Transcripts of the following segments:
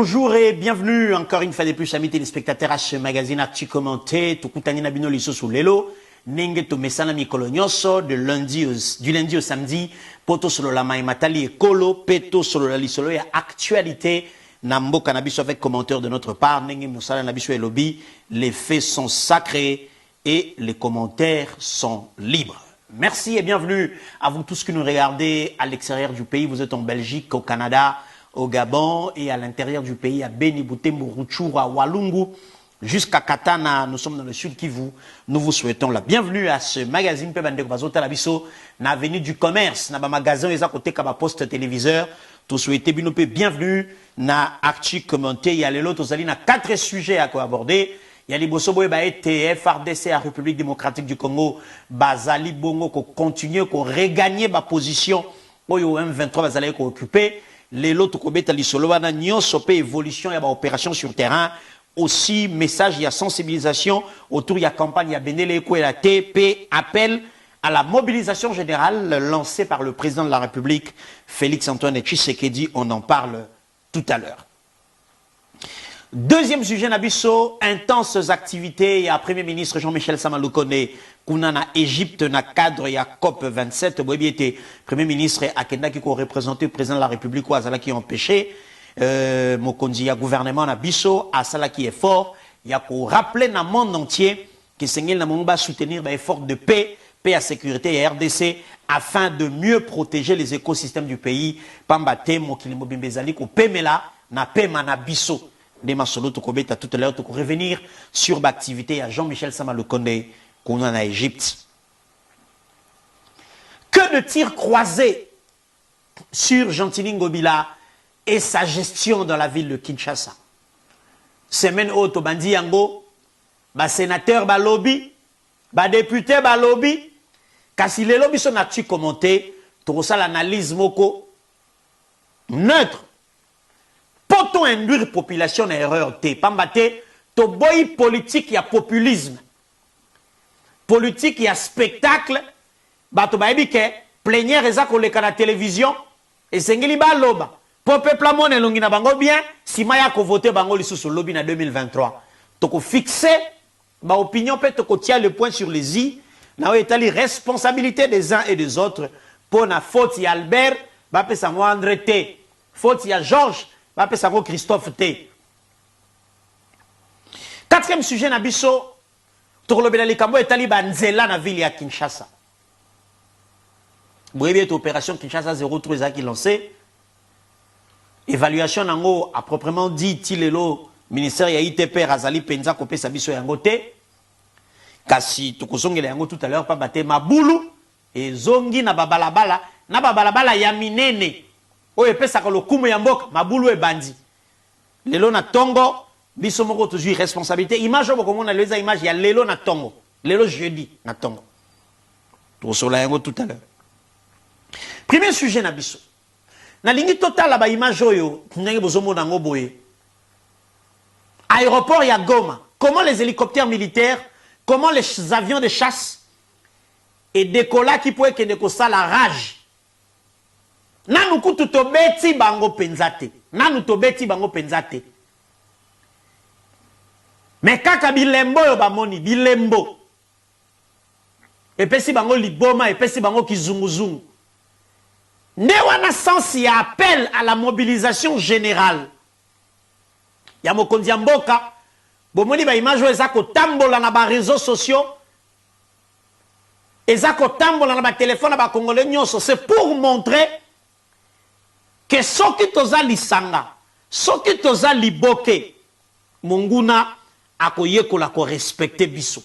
Bonjour et bienvenue encore une fois de plus, amis téléspectateurs, à ce magazine Actu Commenté. Tukutani na bino liso sous lelo. Nenge to mesana mikolo nyonso du lundi au samedi. Poto solo la matali ekolo, peto solo la lisolo ya actualité. Nambo cannabis avec commentaire de notre part. Nenge musala nabiso et lobby. Les faits sont sacrés et les commentaires sont libres. Merci et bienvenue à vous tous qui nous regardez à l'extérieur du pays. Vous êtes en Belgique, au Canada, au Gabon et à l'intérieur du pays, à Beni, Butembo, Rutshuru, Walungu, jusqu'à Katana. Nous sommes dans le sud Kivu. Nous vous souhaitons la bienvenue à ce magazine Pebande Bazota Labiso, na avenue du commerce, na ba magasin et à côté kaba poste téléviseur. Tout souhaitez bienvenue na Actu Commenté. Il y a les lots, tous na 4 sujets à quoi aborder. Il y a les Bosobo et ETF, RDC, la République démocratique du Congo, Bazali Bongo, qu'on continue, qu'on regagner ma position, au M23, Bazali qu'on occuper. Les lots kobeta lisolowana nyonso pe évolution ya ba opération sur terrain, aussi message ya sensibilisation autour ya campagne ya Benele ko la TP, appel à la mobilisation générale lancée par le président de la République Félix Antoine Tshisekedi. On en parle tout à l'heure. Deuxième sujet nabiso, intenses activités. Il y a Premier ministre Jean-Michel Samaloukoné kuna na Égypte na cadre ya COP 27. Boyebi était Premier ministre Akenda qui ko représenté le président de la République ou Azala qui empêché Mokonzi ya gouvernement nabiso Asala qui est fort. Il y a ko rappeler na monde entier que Sengel na monba soutenir ba effort de paix à sécurité et RDC afin de mieux protéger les écosystèmes du pays. Pambate mokili mobimbezali ko pemela na pema na biso. Des masolo tout à l'heure pour revenir sur l'activité à Jean-Michel Samaloukoné qu'on a en Égypte. Que de tirs croisés sur Gentili Ngobila et sa gestion dans la ville de Kinshasa. Semaine haute au bandi yango, ba sénateur ba lobby, ba député ba lobby, kasi les lobbies sont là-dessus commenté, tout ça l'analyse moko neutre. Pour induire population en erreur, pambate, to boy politique y a populisme. Politique y a spectacle, bato baebi ke plénière ezako leka na télévision et sengeli ba loba. Po peuple amone longi na bango bien, si maya ko voter bango lisusu lobby na 2023. Toko fixer ba opinion pe toko tia le point sur les i, na etali responsabilité des uns et des autres pour na faute y Albert, ba pe sango André T. Faute y a Georges va appeler ça Christophe T. Quatrième sujet nabiso, Torlobela Likambo et Taliban Nzela na ville à Kinshasa. Bref, opération Kinshasa 03 qui lancé. Évaluation nango à proprement dit Tilelo ministère ya ITP Razali Penza kopé sabiso yango te. Kasi tukosongela yango tout à l'heure pas baté mabulu et zongi na babalabala ya minene. Oye pesa ko lokumu ya mboka mabulu e bandi lelo na tongo biso moko toujours responsabilité image boko mona leza image ya lelo na tongo lelo jeudi na tongo to sola yango tout à l'heure. Premier sujet na biso na lingi total ba image oyo ndenge bozomo nango boye aéroport ya Goma, comment les hélicoptères militaires, comment les avions de chasse et décolla qui pouvait que ne ko sala rage. Nanu kutu tobeti bango penzate. Nanu tobeti bango penzate. Mais kaka bilembo yo bamoni, bilembo. Epesi bango liboma, epesi bango kizunguzungu. Nde wana sens ya appel à la mobilisation générale. Ya mokonzi ya mboka, bomoni ba image eza ko tambola na ba réseaux sociaux. Eza ko tambola na ba téléphone ba congolais nyonso, c'est pour montrer que soki toza lisanga, soki toza liboke, monguna akoyekola ko respecter biso.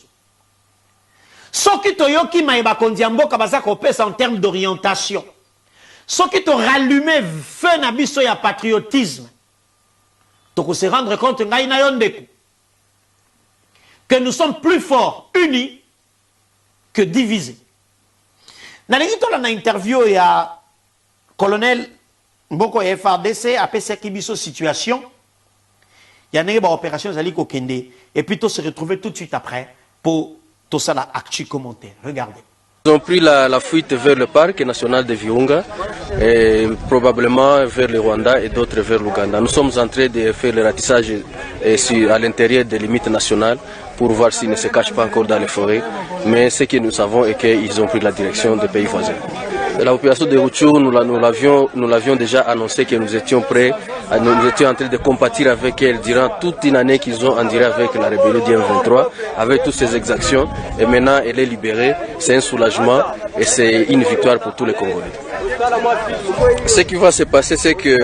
Soki toyoki maïba kondiamboka baza ko pesa en termes d'orientation. Soki to rallumer feu na biso ya patriotisme. Toko se rendre compte ngai na yondeku que nous sommes plus forts unis que divisés. Na lingi to na interview ya colonel Mboko ya FRDC a fait kibiso situation. Il y a une opération Zali Kokende. Et puis tout se retrouver tout de suite après pour tout ça là actu commentaire. Regardez. Ils ont pris la fuite vers le parc national de Virunga, et probablement vers le Rwanda et d'autres vers l'Ouganda. Nous sommes en train de faire le ratissage à l'intérieur des limites nationales pour voir s'ils ne se cachent pas encore dans les forêts. Mais ce que nous savons est qu'ils ont pris la direction des pays voisins. L'opération de Rutshuru, nous l'avions déjà annoncé que nous étions prêts, nous étions en train de compatir avec elle durant toute une année qu'ils ont enduré avec la rébellion du M23, avec toutes ces exactions. Et maintenant, elle est libérée. C'est un soulagement et c'est une victoire pour tous les Congolais. Ce qui va se passer, c'est que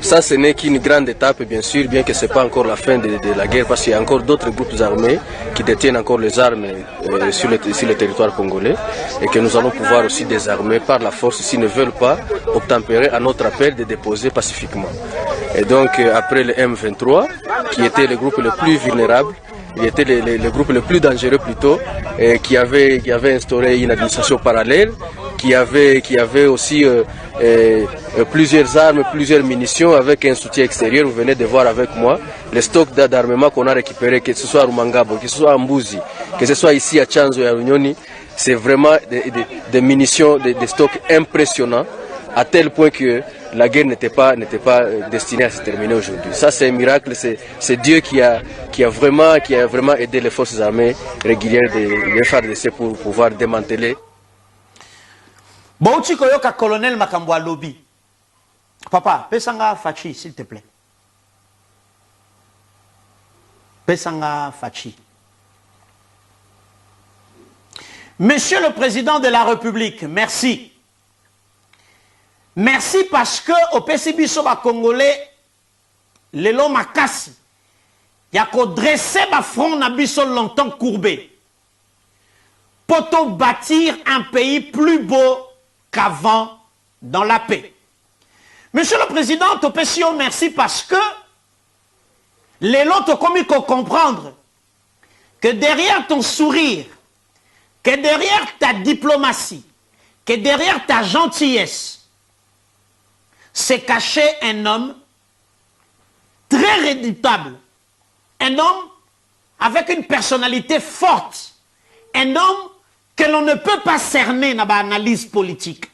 ça, ce n'est qu'une grande étape, bien sûr, bien que ce n'est pas encore la fin de la guerre, parce qu'il y a encore d'autres groupes armés qui détiennent encore les armes sur le territoire congolais et que nous allons pouvoir aussi désarmer par la force s'ils ne veulent pas obtempérer à notre appel de déposer pacifiquement. Et donc, après le M23, qui était le groupe le plus vulnérable, il était le groupe le plus dangereux plutôt, et qui avait instauré une administration parallèle, qui avait aussi plusieurs armes, plusieurs munitions avec un soutien extérieur. Vous venez de voir avec moi les stocks d'armement qu'on a récupérés, que ce soit à Rumangabo, que ce soit à Mbuzi, que ce soit ici à Chanzo et à Runyoni. C'est vraiment des munitions, des stocks impressionnants, à tel point que la guerre n'était pas destinée à se terminer aujourd'hui. Ça, c'est un miracle, c'est Dieu qui a vraiment aidé les forces armées régulières de FARDC pour pouvoir démanteler. Bauchi koyoka colonel Makambo Lobi. Papa, pesanga Fachi, s'il te plaît. Pesanga Fachi. Monsieur le Président de la République, merci. Merci parce que au PCB Soba Congolais, les lots makasi, y a qu'au dresser ma front na biso longtemps courbé. Pour bâtir un pays plus beau qu'avant dans la paix. Monsieur le Président, Topesio, merci parce que les lots ont commis qu'on comprendre que derrière ton sourire, que derrière ta diplomatie, que derrière ta gentillesse, s'est caché un homme très redoutable, un homme avec une personnalité forte, un homme que l'on ne peut pas cerner dans l'analyse politique.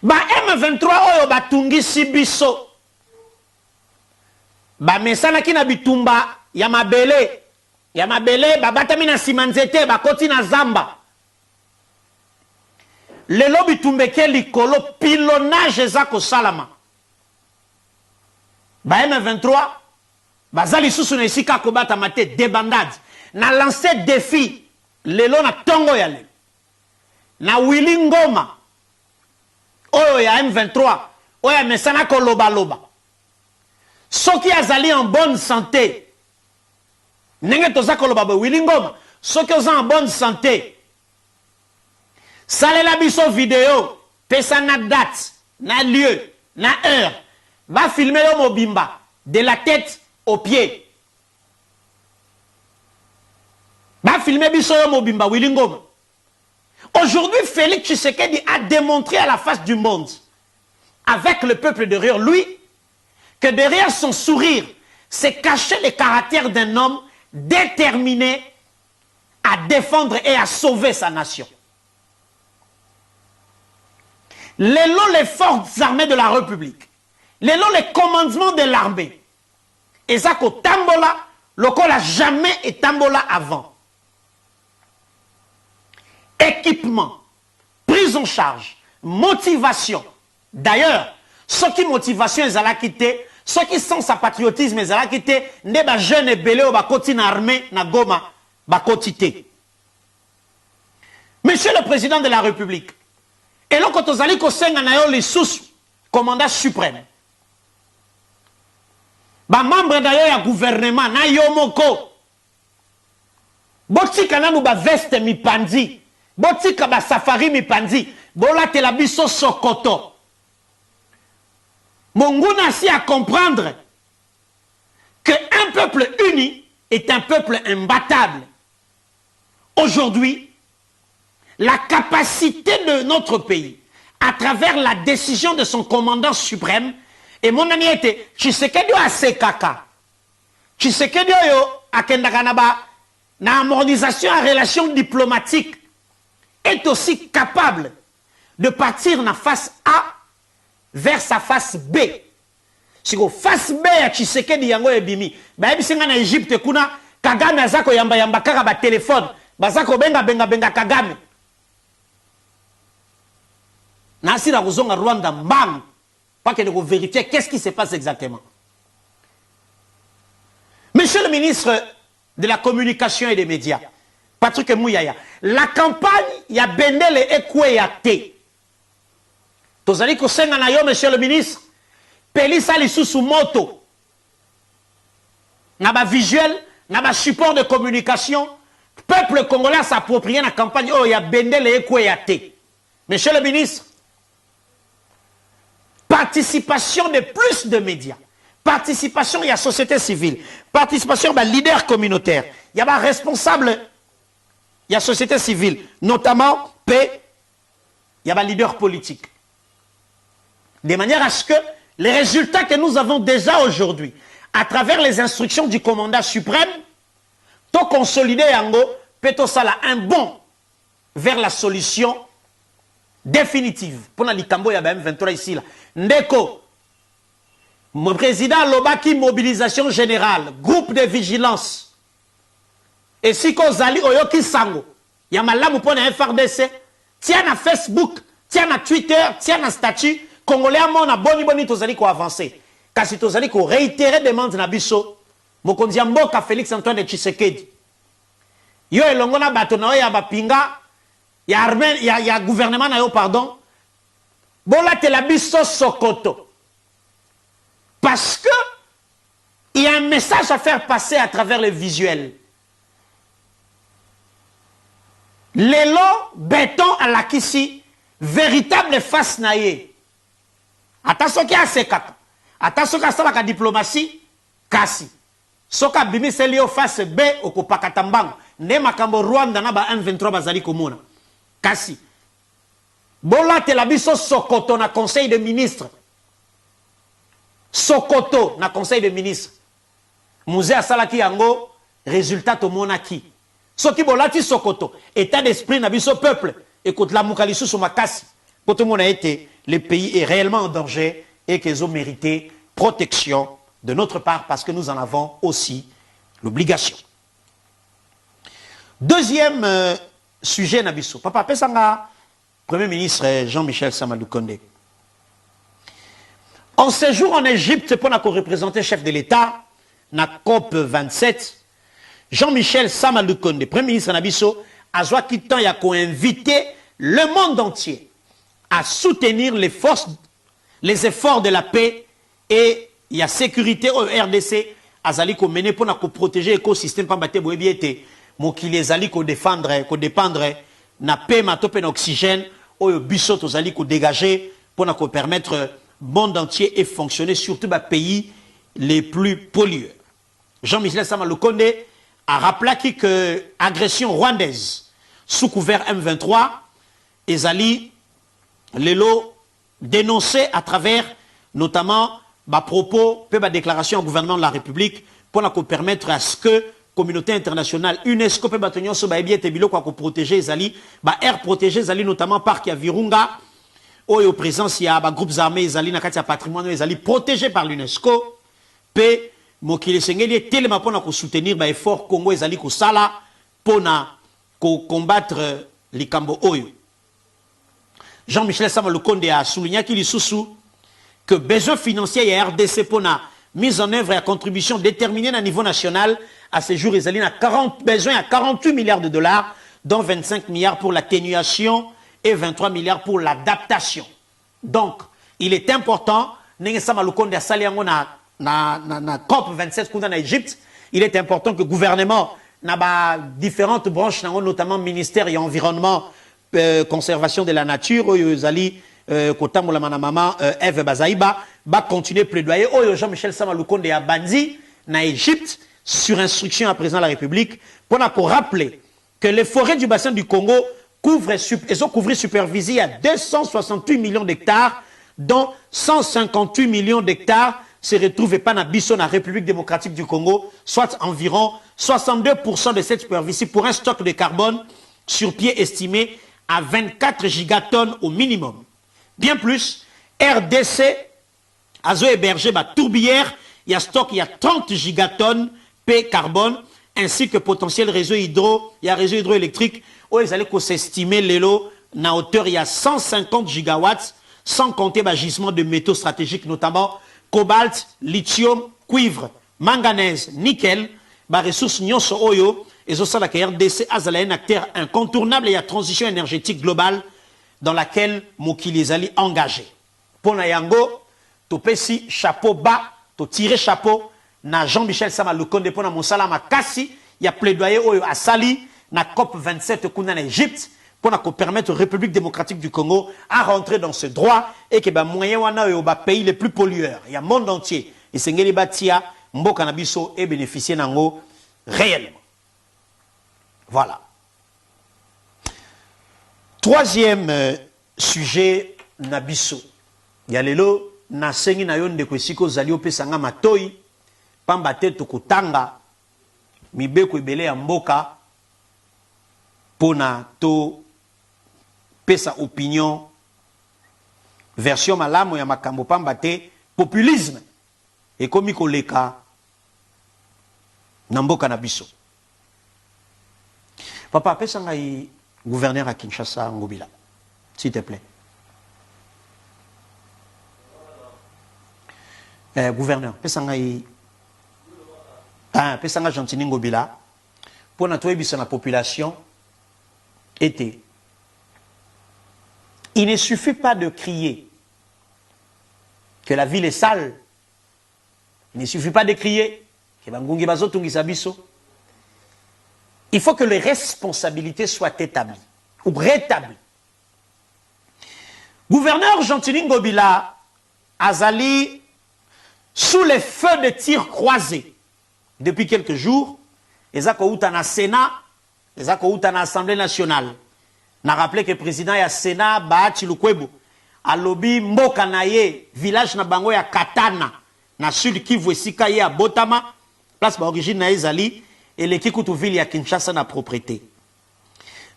Ba M23 oyo batungi sibiso, ba mesana ki na bitumba ya mabele ba batami na simanzete ba koti na zamba. Lelo bitumbeke likolo pilonnage zako salama. Ba M23 bazali susu na isika kobata mate débandade na lancé défi lelo na tongo yale na Willy Ngoma oyo ya M23 oyo ya mesana ko loba loba soki azali en bonne santé nenge toza ko loba Willy Ngoma soki oza en bonne santé salela biso vidéo pesa na date na lieu na heure va filmer yo mobimba de la tête aux pieds. Va filmer Bissoyo Mobimba Willy Ngoma. Aujourd'hui, Félix Tshisekedi a démontré à la face du monde, avec le peuple derrière lui, que derrière son sourire, s'est caché le caractère d'un homme déterminé à défendre et à sauver sa nation. Les forces armées de la République, les commandements de l'armée, et ça qu'au Tambola, le col n'a jamais été Tambola avant. Équipement, prise en charge, motivation. D'ailleurs, ce qui motivation ils allaient quitter, ce qui sont sa patriotisme ils allaient quitter, ne ba jeune et belé ou ba koti na armée na goma ba kotité. Monsieur le Président de la République, et là quand on allait kosenga na yo les sous commandant suprême. Ba membre d'ailleurs du gouvernement na yomoko botika nanu ba veste mi pandi botika ba safari mi pandi bola te la biso sokoto monguna si à comprendre que un peuple uni est un peuple imbattable. Aujourd'hui, la capacité de notre pays à travers la décision de son commandant suprême. Et mon ami était, Tshisekedi a sekaka. Tshisekedi yo akendaka na harmonisation en relations diplomatiques est aussi capable de partir na face A vers sa face B. Si ko face B ya Tshisekedi yango ebimi, ba ebisinga na Egypte kuna Kagame azako yamba yamba kaka ba téléphone, bazako benga Kagame. Nasi na kuzonga Rwanda mbang, pas que de vérifier qu'est-ce qui se passe exactement. Monsieur le ministre de la communication et des médias, Patrick Mouyaya, la campagne ya Bendele Ekweyate. Tozali kosenga na yo, monsieur le ministre, pelisa lisusu moto. Na ba visuel, na ba support de communication, peuple congolais s'approprie la campagne oh ya Bendele Ekweyate. Monsieur le ministre, participation de plus de médias, participation de la société civile, participation des leaders communautaires, il y a des responsables de la société civile, notamment il y a des leaders politiques. De manière à ce que les résultats que nous avons déjà aujourd'hui, à travers les instructions du commandant suprême, to consolider yango, peto sala un bond vers la solution définitive. Pour la likambo ya M23 ici là. Ndeko, mon président Lobaki mobilisation générale, groupe de vigilance. Et si ko zali oyoki sango, ya malamu pona FRDC, tiens na Facebook, tiens na Twitter, tiens na statut, Congolais amona boni tozali ko avancer. Kasi tozali ko réitérer demande na biso, mokonzi ya mboka Félix Antoine Tshisekedi. Yo elongo na bato na ya bapinga, ya gouvernement na yo pardon. Bola te la biso Sokoto. Parce que il y a un message à faire passer à travers le visuel. Lelo béton à la kisi véritable face naie. Attention qui a ce kaka. Attention qui a ça la diplomatie kasi. Soka bimi selio face B au kopakatambang. Ne makambo Rwanda na ba M23 bazali komona. Kasi. Bola te la biso Sokoto na conseil de ministres. Sokoto na conseil de ministres. Mouze asalaki yango résultat to monaki. Soki bolati Sokoto état d'esprit na biso peuple. Écoute la mukalisu sur makasi. Pour tout le monde a été, le pays est réellement en danger et qu'ils ont mérité protection de notre part parce que nous en avons aussi l'obligation. Deuxième sujet Nabiso. Papa Pesanga, Premier ministre Jean-Michel Samadou Kondé. En séjour en Égypte pour représenter chef de l'État, na COP 27, Jean-Michel Samadou Kondé, Premier ministre Nabiso, a Zouakitan y a invité le monde entier à soutenir les efforts de la paix et la sécurité au RDC, azali ko mené pour protéger l'écosystème pour battre boebiete, mokili azali ko dépendre na paix matope na oxygène, au biso azali ko dégager pour permettre monde entier et fonctionner surtout les pays les plus pollueurs. Jean-Michel Samadou Kondé a rappelé que l'agression rwandaise sous couvert M23 ezali Lelo dénoncé à travers notamment ma propos, ma déclaration au gouvernement de la République pour permettre à ce que la communauté internationale, UNESCO, peut protéger les alliés, air protégé les alliés notamment par qui a Virunga, au présence il y a groupes armés, les alliés, il y a patrimoine, les alliés protégés par l'UNESCO, pe mokile sengeli tellement pour soutenir l'effort Congo les alliés sala pour combattre les Kambo Oyo. Jean-Michel Samadou Kondé a souligné qu'il est que besoin financier et RDC pour la mise en œuvre et la contribution déterminée à niveau national à ce jour, ils ont besoin à 48 milliards de dollars, dont 25 milliards pour l'atténuation et 23 milliards pour l'adaptation. Donc, il est important, Samadou Kondé a sali na COP 27 en Égypte, il est important que le gouvernement, na différentes branches, notamment ministère et environnement, conservation de la nature, Oyozali, Kotamoula Manamama, Eve Bazaïba, va continuer plaidoyer. Jean-Michel Samadou Kondé a bandi na Égypte sur instruction à président de la République pour rappeler que les forêts du bassin du Congo couvrent supervisées à 268 millions d'hectares, dont 158 millions d'hectares se retrouvent pas dans Bisso, la République démocratique du Congo, soit environ 62% de cette superficie pour un stock de carbone sur pied estimé à 24 gigatonnes au minimum. Bien plus, RDC a hébergé ma tourbière, il y a stock, il y a 30 gigatonnes P carbone, ainsi que potentiel réseau hydroélectrique, où ils allaient s'estimer l'élo, à hauteur, il y a 150 gigawatts, sans compter le gisement de métaux stratégiques, notamment cobalt, lithium, cuivre, manganèse, nickel, les ressources nyonso oyo, et ça la RDC a un acteur incontournable et la transition énergétique globale dans laquelle Mokili est engagé. Pour Nayango, tu pesi chapeau bas, tu tire chapeau, na Jean-Michel Sama Lukonde pour na Monsala Makasi, il y a plaidoyer oyo à Sali, na COP 27 qu'on en Égypte, pour permettre aux Républiques démocratiques du Congo à rentrer dans ce droit et que les moyens wana pays les plus pollueurs, il y a le monde entier, et c'est ngeli batia, mboka nabiso et bénéficier nango réellement. Voilà. Troisième sujet, Nabiso. Il y a lelo, na sengi na yon de kwesiko zali opesanga matoi, pamba te tokotanga, mibeko ebele ya mboka, pona to pesa opinion, version malamu ya makambo pamba te, populisme, et komi koleka, na mboka Nabiso. Papa, pesa ngai gouverneur à Kinshasa Ngobila, s'il te plaît. Gouverneur, pesa ngai Gentini Ngobila, pour notre la population, était. Il ne suffit pas de crier que la ville est sale. Il ne suffit pas de crier que Bangungi Bazotungi Sabiso. Il faut que les responsabilités soient établies ou rétablies. Gouverneur Gentini Ngobila Azali, sous les feux de tir croisés depuis quelques jours, les akouta na Sénat, les akouta na Assemblée nationale. N'a rappelé que le président ya Sénat Bahati Lukwebo a lobby mboka na ye village na bango ya Katana na sud Kivu esika ye a Botama place ba origine na Ezali et les Kikutu-ville à Kinshasa na propriété.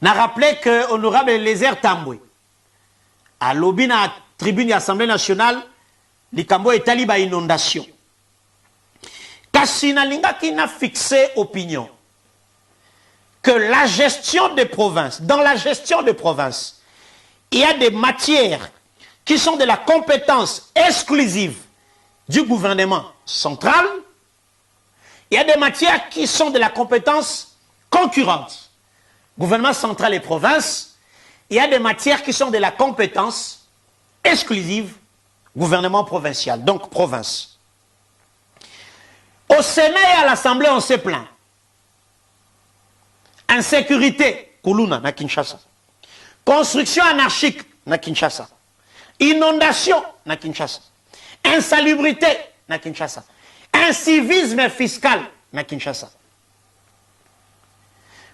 N'a rappelé que honorable Lézer Tambwe, à lobby na tribune de l'Assemblée nationale, Likambo est taliba inondation. Kassina Linga qui n'a fixé opinion que la gestion des provinces, dans la gestion des provinces, il y a des matières qui sont de la compétence exclusive du gouvernement central. Il y a des matières qui sont de la compétence concurrente. Gouvernement central et province. Il y a des matières qui sont de la compétence exclusive. Gouvernement provincial, donc province. Au Sénat et à l'Assemblée, on s'est plaint. Insécurité, Kuluna, na Kinshasa. Construction anarchique, na Kinshasa. Inondation, na Kinshasa. Insalubrité, na Kinshasa. Incivisme fiscal na Kinshasa.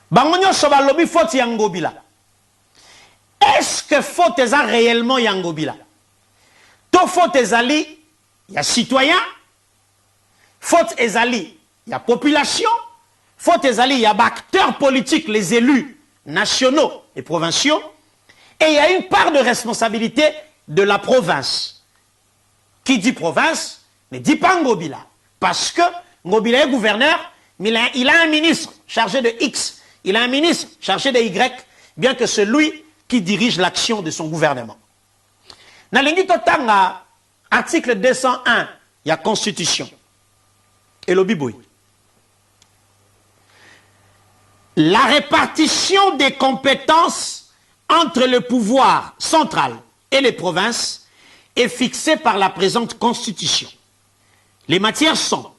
Bangonyo soba lobby faute Yangobila. Est-ce que faute est réellement Yangobila? To faute ezali, il y a citoyens. Faute ezali, il y a population. Faute ezali, il y a acteurs politiques, les élus nationaux et provinciaux. Et il y a une part de responsabilité de la province. Qui dit province ne dit pas Ngobila. Parce que Ngobila est gouverneur, mais il a un ministre chargé de X, il a un ministre chargé de Y, bien que c'est lui qui dirige l'action de son gouvernement. Dans l'Ingitotanga, article 201, il y a Constitution. Et le Biboui. La répartition des compétences entre le pouvoir central et les provinces est fixée par la présente Constitution. Les matières sont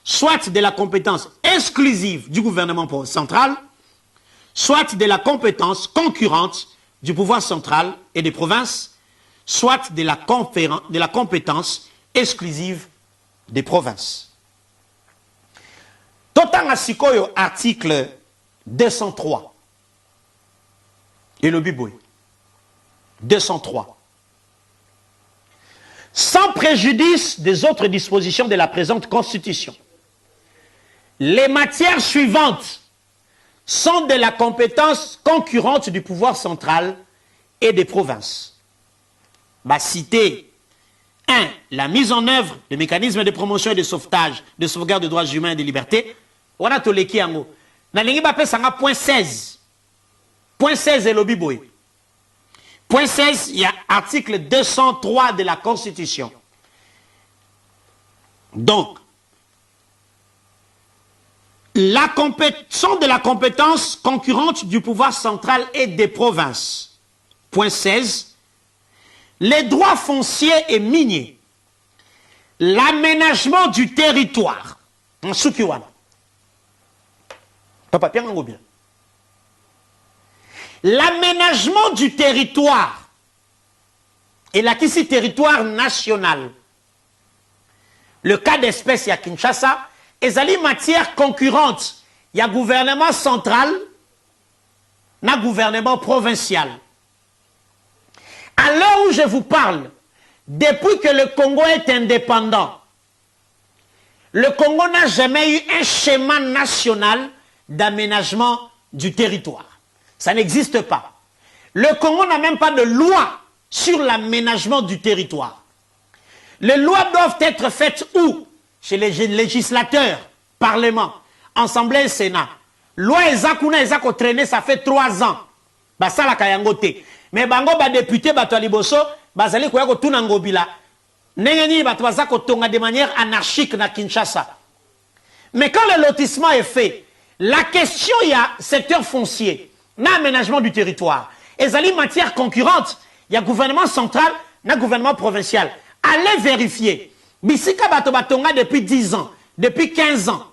soit de la compétence exclusive du gouvernement central, soit de la compétence concurrente du pouvoir central et des provinces, soit de la compétence exclusive des provinces. Totanga Sikoyo, article 203. Et le Biboui. 203. Sans préjudice des autres dispositions de la présente Constitution, les matières suivantes sont de la compétence concurrente du pouvoir central et des provinces. Bah, citer 1. La mise en œuvre de mécanismes de promotion et de sauvetage, de sauvegarde des droits humains et des libertés. On a toleki yango. Na lingi ba pesa nga point 16. Point 16 est l'obiboy. Point 16, il y a article 203 de la Constitution. Donc, sont de la compétence concurrente du pouvoir central et des provinces. Point 16. Les droits fonciers et miniers, l'aménagement du territoire, papa, bien. L'aménagement du territoire, et là, ici, territoire national, le cas d'espèce, il y a Kinshasa, et zali matière concurrente, il y a gouvernement central, il y a gouvernement provincial. À l'heure où je vous parle, depuis que le Congo est indépendant, le Congo n'a jamais eu un schéma national d'aménagement du territoire. Ça n'existe pas. Le Congo n'a même pas de loi sur l'aménagement du territoire. Les lois doivent être faites où? Chez les législateurs, Parlement, Assemblée et Sénat. Loi Ezakuna Ezako traîné, ça fait 3 ans. Ça la kayangote. Mais bango ba député bato liboso bazali koya ko tuna ngobila nengeni bato bazako tonga de manière anarchique na Kinshasa. Mais quand le lotissement est fait, la question il y a secteur foncier, na aménagement du territoire. Et zali matière concurrente, il y a gouvernement central, na gouvernement provincial. Allez vérifier. Bisika bato batonga depuis 10 ans, depuis 15 ans.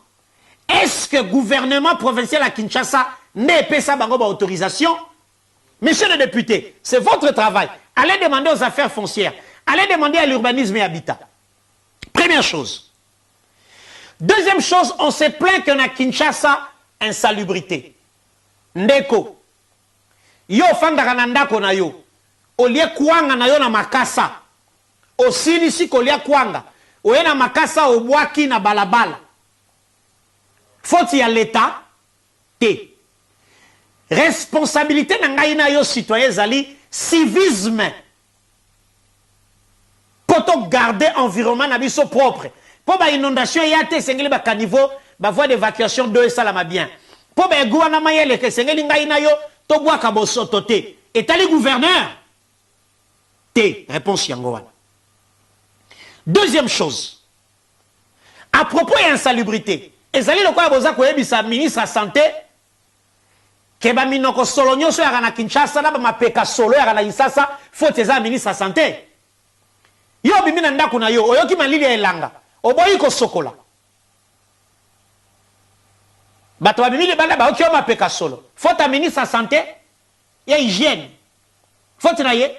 Est-ce que gouvernement provincial à Kinshasa n'est pas ça bango ba autorisation? Monsieur le député, c'est votre travail. Allez demander aux affaires foncières. Allez demander à l'urbanisme et habitat. Première chose. Deuxième chose, on se plaint qu'on a Kinshasa insalubrité. Ndeko. Yo fandaka na ndako na yo. Olie kwanga na yo na makasa. Osilisi kolia kwanga. Oye na makasa obwaki na balabala. Faut-il y a l'État? T. Responsabilité na yo citoyen zali civisme. Poto garder environnement na biso propre. Pour ba inondation yate sengeli ba caniveau, ba voie d'évacuation de ça la bien. Pour ba gouana mayele ke sengeli ngaina yo to bwa ka bosoto te. Etali gouverneur. T. Réponse yangoan. Deuxième chose. À propos de l'insalubrité, ezali lokwa boza ko yebisa ministre de la santé Keba minoko solo nyoso ya na Kinshasa na ba mapeka solo ya na Isasa faut eza ministre de la santé. Yo bimina ndako na yo oyoki malili elanga oboyi ko sokola. Bato ba bimili banda ba okyo mapeka solo. Faut ta ministre de la santé ya hygiène. Faut na ye.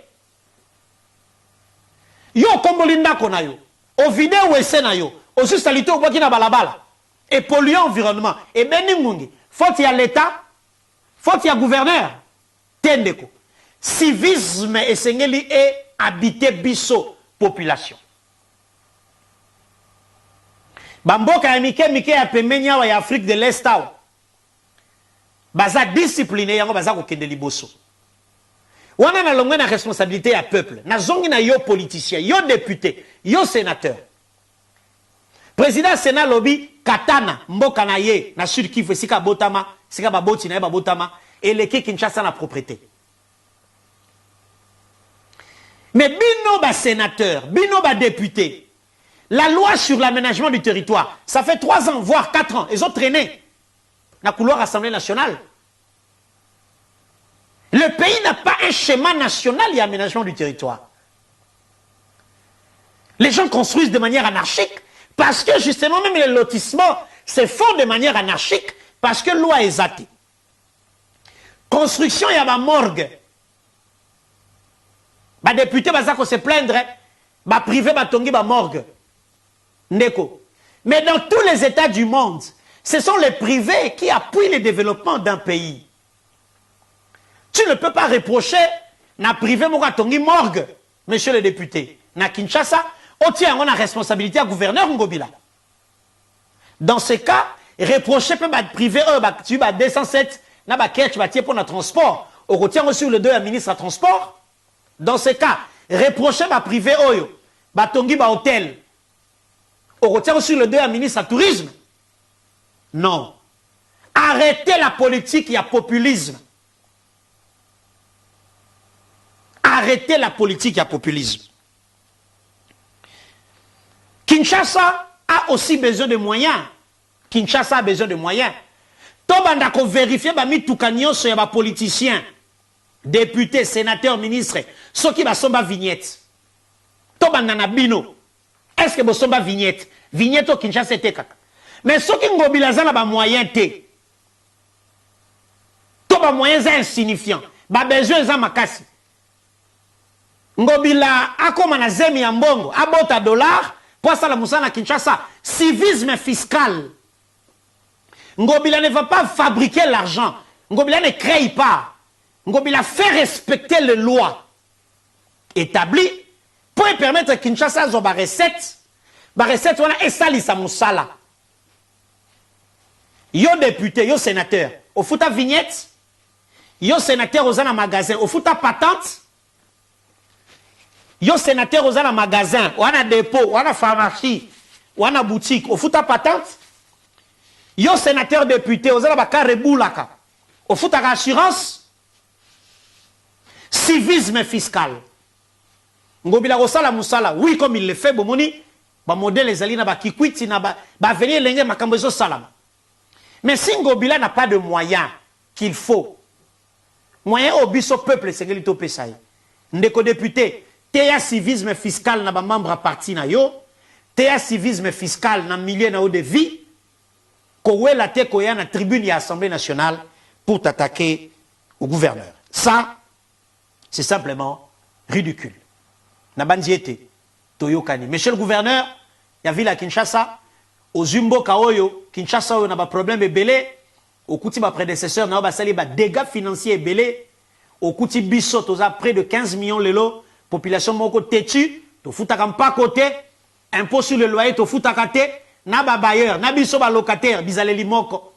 Yo komboli ndako na yo. O vidéo wese na yo. O susalite obaki na balabala. Et polluer l'environnement. Et beni mungi. Faut y a l'État. Faut y a gouverneur. Tendeko. Civisme et sengeli et habiter biso population. Bamboka ya mike ya pemenya wa ya Afrique de l'Est. Baza discipliné yango baza ko kende liboso. Wana na longwe na responsabilité ya peuple. Na zongi na yo politicien, yo député, yo sénateur. Président Sénat lobby Katana mboka na ye na Sud Kivu sika botama sika baboti na ye babotama et le Kinshasa na propriété. Mais bino ba sénateur, bino ba député, la loi sur l'aménagement du territoire, ça fait 3 ans voire 4 ans, ils ont traîné na couloir Assemblée nationale. Le pays n'a pas un schéma national d'aménagement du territoire. Les gens construisent de manière anarchique. Parce que justement, même les lotissements se font de manière anarchique parce que loi est zatée. Construction, il y a ma morgue. Les députés vont se plaindre, les privés vont tomber la morgue. Ndeko. Mais dans tous les États du monde, ce sont les privés qui appuient le développement d'un pays. Tu ne peux pas reprocher na privé mokatongi morgue, monsieur le député. Na Kinshasa, on tient la responsabilité à gouverneur Ngobila. Dans ce cas, reprocher peut être privé, tu vas 207 na ba ketch ba tie pour le transport. Au retient sur le dos à ministre à transport. Dans ce cas, reprocher ma privé oyo, ba tongi ba hôtel. Au retient sur le dos à ministre à tourisme. Non. Arrêtez la politique, il y a populisme. Arrêtez la politique, il y a populisme. Kinshasa a aussi besoin de moyens. Kinshasa a besoin de moyens. Tobanda ko vérifier ba mituka nyonso ya ba politiciens, députés, sénateurs, ministres, ceux qui ba somba vignette. Tobanda na bino. Est-ce que bo somba vignette? Vignette au Kinshasa te kaka. Mais ceux qui ngobilaza na ba moyens te. Toba moyens insignifiants. Ba besoin za makasi. Ngobila akoma na zemi ya mbongo, abota dollar. Pour ça, la Moussana Kinshasa, civisme fiscal. Ngobila ne va pas fabriquer l'argent. Ngobila ne crée pas. Ngobila fait respecter les lois établies pour permettre à Kinshasa de faire recette. Ba recette, on a essali sa Moussala. Yo député, yo sénateur, au fouta vignette. Yo sénateur aux magasin, au fouta patente. Yo sénateur aux magasin, ou a dépôt, ou a pharmacie, ou a boutique, au fout à patente. Yo sénateur député aux carreboulaka, au fout à assurance. Civisme fiscal. Ngobila Rosala Moussala, oui, comme il le fait, Bomoni, ba modèle les alina ba kikwiti na ba venir l'engé makambezo salama. Mais si Ngobila n'a pas de moyens qu'il faut, moyens au biso peuple, c'est que l'ito pesaï. Ndeko député, Théa civisme fiscal na ba membre à parti na yo, Théa civisme fiscal na milieu na haut de vie, kowe la te koya na tribune ya Assemblée nationale pour t'attaquer au gouverneur. Ça, c'est simplement ridicule. Na bandiete, toyokani. Monsieur le gouverneur, ya ville à Kinshasa, au Zumbo Kaoyo, Kinshasa oyo na ba problème ebele, au kuti ba prédécesseur na ba sali ba dégâts financiers ebele, au kuti biso toza près de 15 millions lelo. Population moko têtu, to futaka mpa côté, impôt sur le loyer, to futaka te, na ba bailleur, na biso ba locataire, bizaleli moko.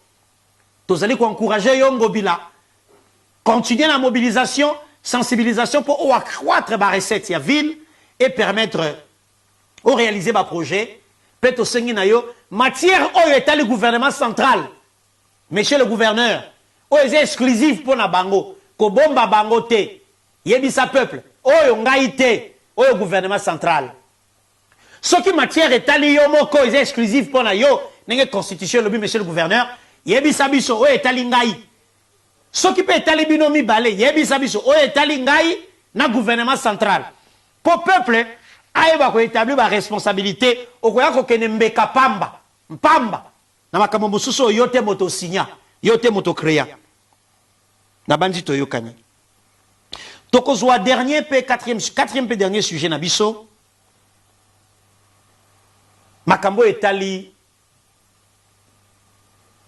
Tozali ko encourager yo Ngobila. Continuer la mobilisation, sensibilisation pour accroître la recette ya ville et permettre de réaliser ba projet. Peut-être au na yo matière oyo est le gouvernement central. Monsieur le gouverneur, oyo est exclusif pour na bango, ko bomba bango te. Yebisa peuple. Oyo ngaïté, oyo gouvernement central. Ce qui matière est allé yo moko est exclusif pour na yo, n'enge constitution le but monsieur le gouverneur, yebisa biso oyo est allé ngaï. Ce qui peut être allé binomi balé, yebisa biso oyo est allé ngaï na gouvernement central. Pour peuple, aïba ko établir ba responsabilité, okoya ko kene mbeka pamba, mpamba. Na makambo mususu yote moto signa, yote moto créa. Na bandi to yokani. Tokozwa dernier pe quatrième pe dernier sujet na biso. Makambo etali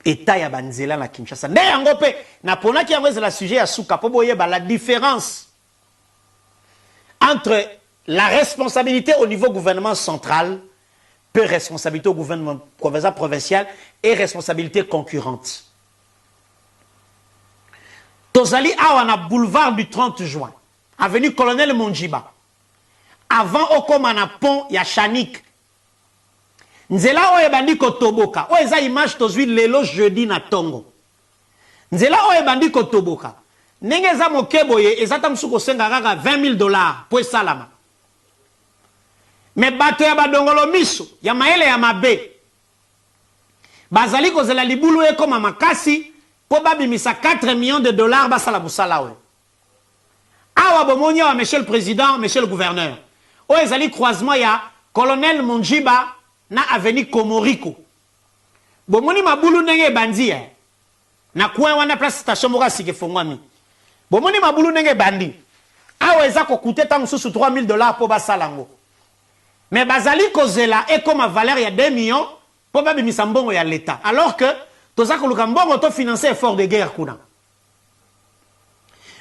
eta ya banzela na Kinshasa. Nde yango pe na pona ki yango la sujet ya suka po boyeba la différence entre la responsabilité au niveau gouvernement central, peu responsabilité au gouvernement provincial et responsabilité concurrente. Tozali awana boulevard du 30 juin, avenue Colonel Monjiba. Avant okomana pont ya Chanik. Nzela oye bandi ko toboka. O eza image tozwi lelo jeudi na Tongo. Nzela oye bandi ko toboka. Nenge za mokeboye ezata msuko senga kaka $20,000 po salama. Me bato ya badongolo miso ya maele ya mabe. Bazali ko zela libulu e koma makasi. Pour babimisa $4 millions basala busala we. Awa bomonia wa monsieur le président, monsieur le gouverneur. O ezali croisement ya colonel Monjiba na avenue Komoriko. Bomoni mabulu nenge bandi na coin wana place station moko sike fongwami. Bomoni mabulu nenge bandi. Awa eza ko coûter tant sous $3,000 pour basala ngo. Mais bazali kozela e comme valeur ya 2 millions pour babimisa mbongo ya l'état. Alors que Toza koluka mbongo to financer effort de guerre kuna.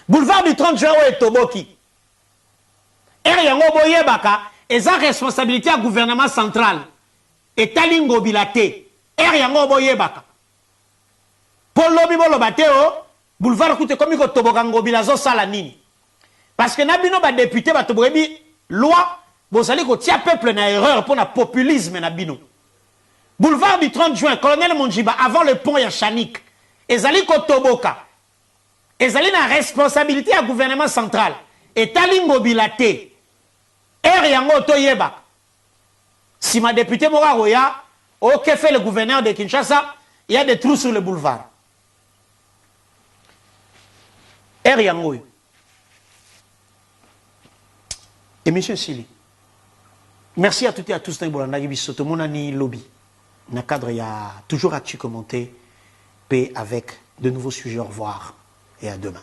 Boulevard du 30 juin et Toboki. Er yango boyebaka, eza responsabilité à gouvernement central. Et talingo bilate. Er yango boyebaka. Pour lobi bolobate o, boulevard koute komi ko toboka ngobila zo sala nini parce que na bino ba député ba toborebi loi bozali ko tia peuple na erreur pour na populisme na bino boulevard du 30 juin colonel Monjiba avant le pont ya Chanik ezali ko toboka ezali na responsabilité à gouvernement central etali ngobila te yango toyeba si ma député mora roya que fait le gouverneur de Kinshasa il y a des trous sur le boulevard yango et monsieur Sili merci à toutes et à tous dans biso mon ani lobby na cadre il y a toujours à tu commenter paix avec de nouveaux sujets au revoir et à demain.